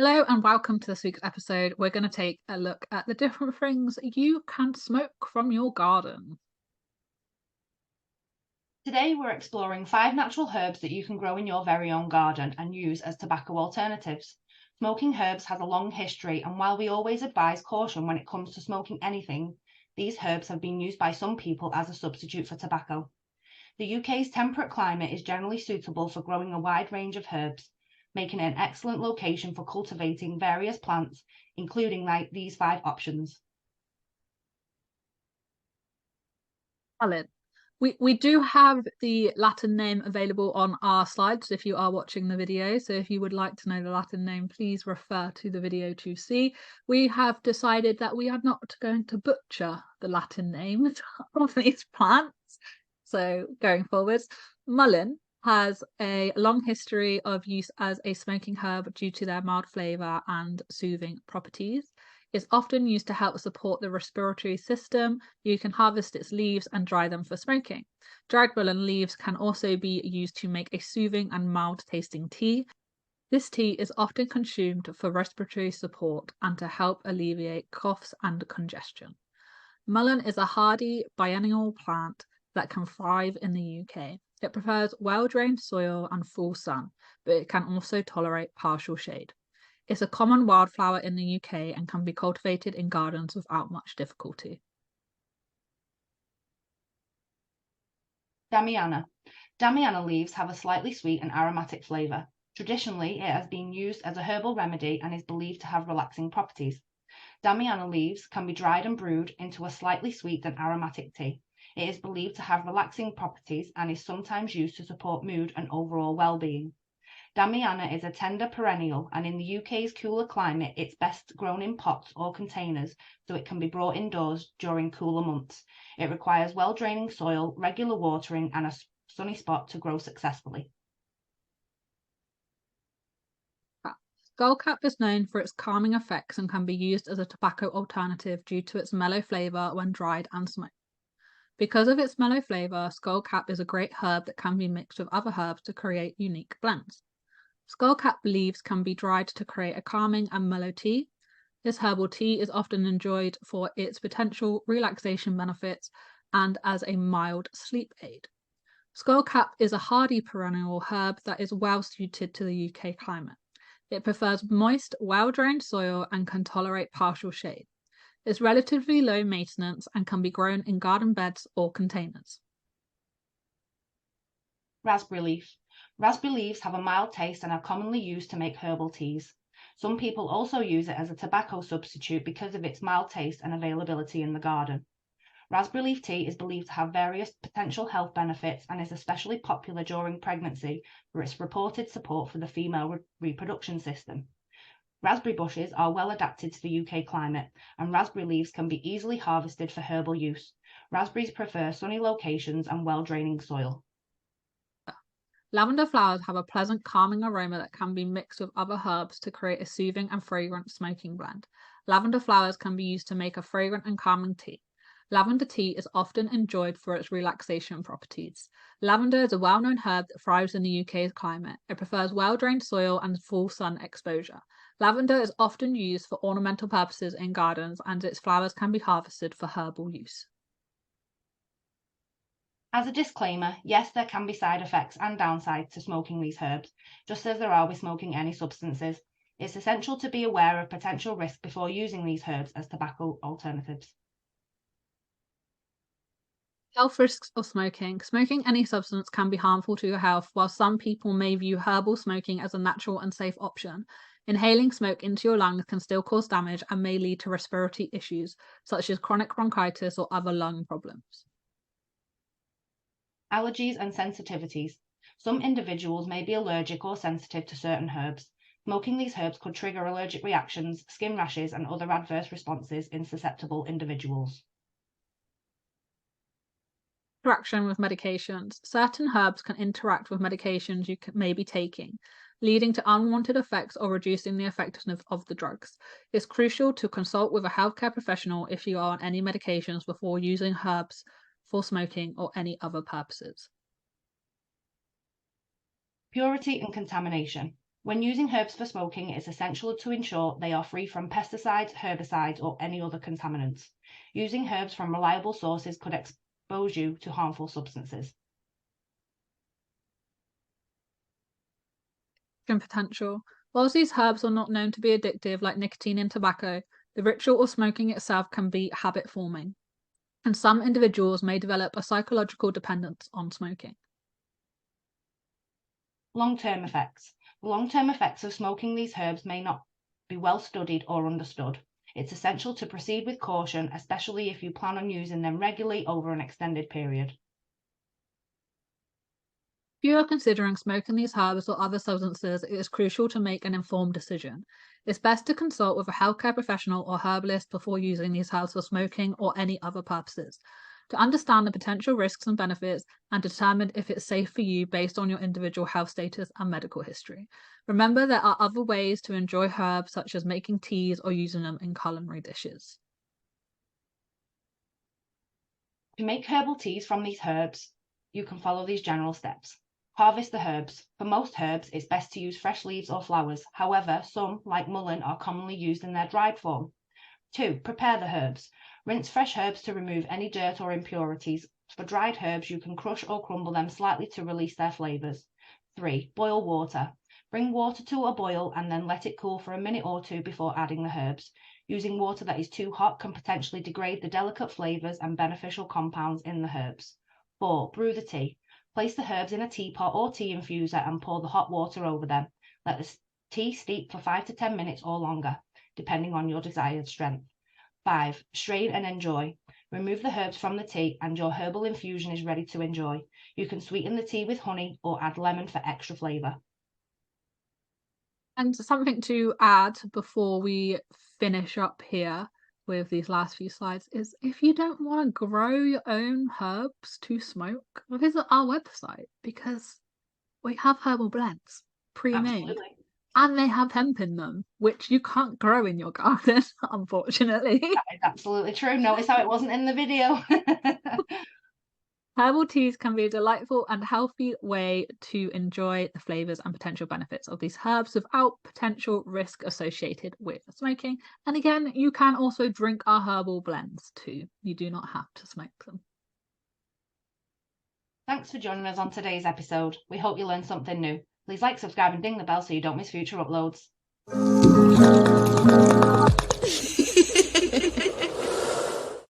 Hello and welcome to this week's episode. We're going to take a look at the different things you can smoke from your garden. Today we're exploring 5 natural herbs that you can grow in your very own garden and use as tobacco alternatives. Smoking herbs has a long history, and while we always advise caution when it comes to smoking anything, these herbs have been used by some people as a substitute for tobacco. The UK's temperate climate is generally suitable for growing a wide range of herbs, making it an excellent location for cultivating various plants, including these 5 options. Alan, we do have the Latin name available on our slides if you are watching the video. So if you would like to know the Latin name, please refer to the video to see. We have decided that we are not going to butcher the Latin names of these plants. So going forwards, mullein has a long history of use as a smoking herb due to their mild flavour and soothing properties. It's often used to help support the respiratory system. You can harvest its leaves and dry them for smoking. Dried mullein leaves can also be used to make a soothing and mild tasting tea. This tea is often consumed for respiratory support and to help alleviate coughs and congestion. Mullein is a hardy biennial plant that can thrive in the UK. It prefers well-drained soil and full sun, but it can also tolerate partial shade. It's a common wildflower in the UK and can be cultivated in gardens without much difficulty. Damiana. Damiana leaves have a slightly sweet and aromatic flavour. Traditionally, it has been used as a herbal remedy and is believed to have relaxing properties. Damiana leaves can be dried and brewed into a slightly sweet and aromatic tea. It is believed to have relaxing properties and is sometimes used to support mood and overall well-being. Damiana is a tender perennial, and in the UK's cooler climate, it's best grown in pots or containers so it can be brought indoors during cooler months. It requires well-draining soil, regular watering, and a sunny spot to grow successfully. Skullcap is known for its calming effects and can be used as a tobacco alternative due to its mellow flavour when dried and smoked. Because of its mellow flavour, skullcap is a great herb that can be mixed with other herbs to create unique blends. Skullcap leaves can be dried to create a calming and mellow tea. This herbal tea is often enjoyed for its potential relaxation benefits and as a mild sleep aid. Skullcap is a hardy perennial herb that is well suited to the UK climate. It prefers moist, well-drained soil and can tolerate partial shade. It's relatively low maintenance and can be grown in garden beds or containers. Raspberry leaf. Raspberry leaves have a mild taste and are commonly used to make herbal teas. Some people also use it as a tobacco substitute because of its mild taste and availability in the garden. Raspberry leaf tea is believed to have various potential health benefits and is especially popular during pregnancy for its reported support for the female reproduction system. Raspberry bushes are well adapted to the UK climate, and raspberry leaves can be easily harvested for herbal use. Raspberries prefer sunny locations and well-draining soil. Lavender flowers have a pleasant, calming aroma that can be mixed with other herbs to create a soothing and fragrant smoking blend. Lavender flowers can be used to make a fragrant and calming tea. Lavender tea is often enjoyed for its relaxation properties. Lavender is a well-known herb that thrives in the UK's climate. It prefers well-drained soil and full sun exposure. Lavender is often used for ornamental purposes in gardens, and its flowers can be harvested for herbal use. As a disclaimer, yes, there can be side effects and downsides to smoking these herbs, just as there are with smoking any substances. It's essential to be aware of potential risk before using these herbs as tobacco alternatives. Health risks of smoking. Smoking any substance can be harmful to your health, while some people may view herbal smoking as a natural and safe option. Inhaling smoke into your lungs can still cause damage and may lead to respiratory issues, such as chronic bronchitis or other lung problems. Allergies and sensitivities. Some individuals may be allergic or sensitive to certain herbs. Smoking these herbs could trigger allergic reactions, skin rashes, and other adverse responses in susceptible individuals. Interaction with medications. Certain herbs can interact with medications you may be taking, leading to unwanted effects or reducing the effectiveness of the drugs. It's crucial to consult with a healthcare professional if you are on any medications before using herbs for smoking or any other purposes. Purity and contamination. When using herbs for smoking, it is essential to ensure they are free from pesticides, herbicides, or any other contaminants. Using herbs from reliable sources could expose you to harmful substances. Potential. Whilst these herbs are not known to be addictive like nicotine in tobacco, the ritual of smoking itself can be habit forming, and some individuals may develop a psychological dependence on smoking. Long-term effects. The long-term effects of smoking these herbs may not be well studied or understood. It's essential to proceed with caution, especially if you plan on using them regularly over an extended period. If you are considering smoking these herbs or other substances, it is crucial to make an informed decision. It's best to consult with a healthcare professional or herbalist before using these herbs for smoking or any other purposes, to understand the potential risks and benefits and determine if it's safe for you based on your individual health status and medical history. Remember, there are other ways to enjoy herbs, such as making teas or using them in culinary dishes. To make herbal teas from these herbs, you can follow these general steps. Harvest the herbs. For most herbs, it's best to use fresh leaves or flowers. However, some, like mullein, are commonly used in their dried form. 2. Prepare the herbs. Rinse fresh herbs to remove any dirt or impurities. For dried herbs, you can crush or crumble them slightly to release their flavours. 3. Boil water. Bring water to a boil and then let it cool for a minute or two before adding the herbs. Using water that is too hot can potentially degrade the delicate flavours and beneficial compounds in the herbs. 4. Brew the tea. Place the herbs in a teapot or tea infuser and pour the hot water over them. Let the tea steep for 5 to 10 minutes or longer, depending on your desired strength. 5. Strain and enjoy. Remove the herbs from the tea and your herbal infusion is ready to enjoy. You can sweeten the tea with honey or add lemon for extra flavour. And something to add before we finish up here with these last few slides is, if you don't want to grow your own herbs to smoke, visit our website, because we have herbal blends pre-made. Absolutely. And they have hemp in them, which you can't grow in your garden, unfortunately. That is absolutely true. Notice how it wasn't in the video. Herbal teas can be a delightful and healthy way to enjoy the flavours and potential benefits of these herbs without potential risk associated with smoking. And again, you can also drink our herbal blends too. You do not have to smoke them. Thanks for joining us on today's episode. We hope you learned something new. Please like, subscribe and ding the bell so you don't miss future uploads.